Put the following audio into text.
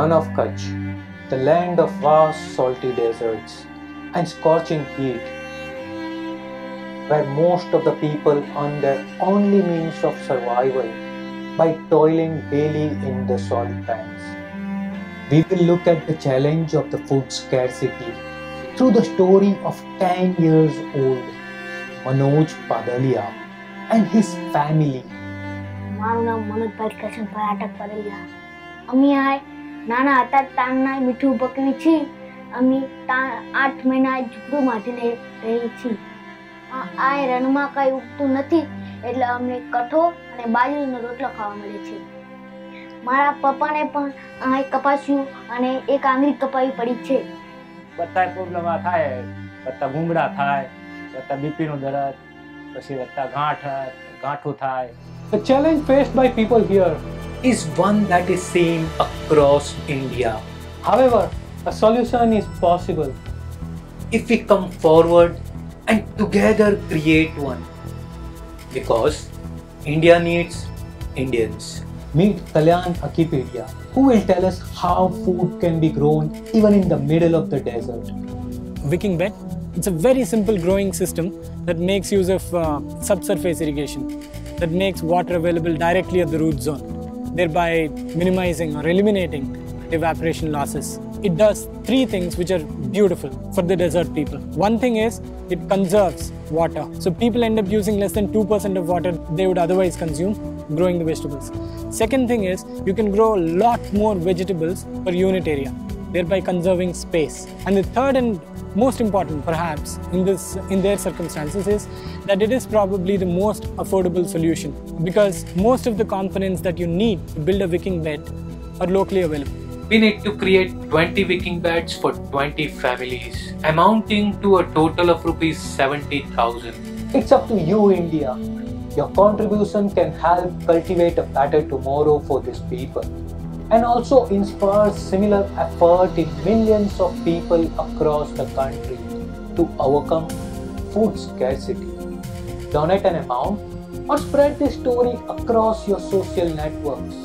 Ran of Kutch, the land of vast salty deserts and scorching heat, where most of the people earn their only means of survival by toiling daily in the salt pans. We will look at the challenge of the food scarcity through the story of 10 years old Manoj Padalia and his family. મારું નામ મનોજભાઈ કરશનભાઈ આટક પરેલિયા. અમે આ નાના હતા તારના મીઠું પકવી છી. અમે 8 મહિના ઝૂંપડું માટીને રહી છી. આ રણમાં કઈ ઉગતું નથી એટલે અમને કઠો અને બાજરીનો રોટલો ખાવા મળે છે. મારા પપ્પાને પણ આ કપાસ્યું અને એક આંગળી કપાવી પડી છે. બધા પ્રોબ્લેમ થાય, બધા ગુંગળા થાય, બધા બીપીનું દર્દ, પછી બધા ગાંઠું થાય. The challenge faced by people here is one that is seen across India. However, a solution is possible if we come forward and together create one. Because India needs Indians. Meet Kalyan Akipedia, who will tell us how food can be grown even in the middle of the desert. Wicking bed, it's a very simple growing system that makes use of subsurface irrigation, that makes water available directly at the root zone, thereby minimizing or eliminating evaporation losses. It does 3 things which are beautiful for the desert people. One thing is, it conserves water. So people end up using less than 2% of water they would otherwise consume growing the vegetables. Second thing is, you can grow a lot more vegetables per unit area, thereby conserving space. And the third and most important perhaps in their circumstances is that it is probably the most affordable solution, because most of the components that you need to build a wicking bed are locally available. We need to create 20 wicking beds for 20 families, amounting to a total of rupees 70,000. It's up to you, India. Your contribution can help cultivate a better tomorrow for these people and also inspire similar effort in millions of people across the country to overcome food scarcity. Donate an amount or spread this story across your social networks.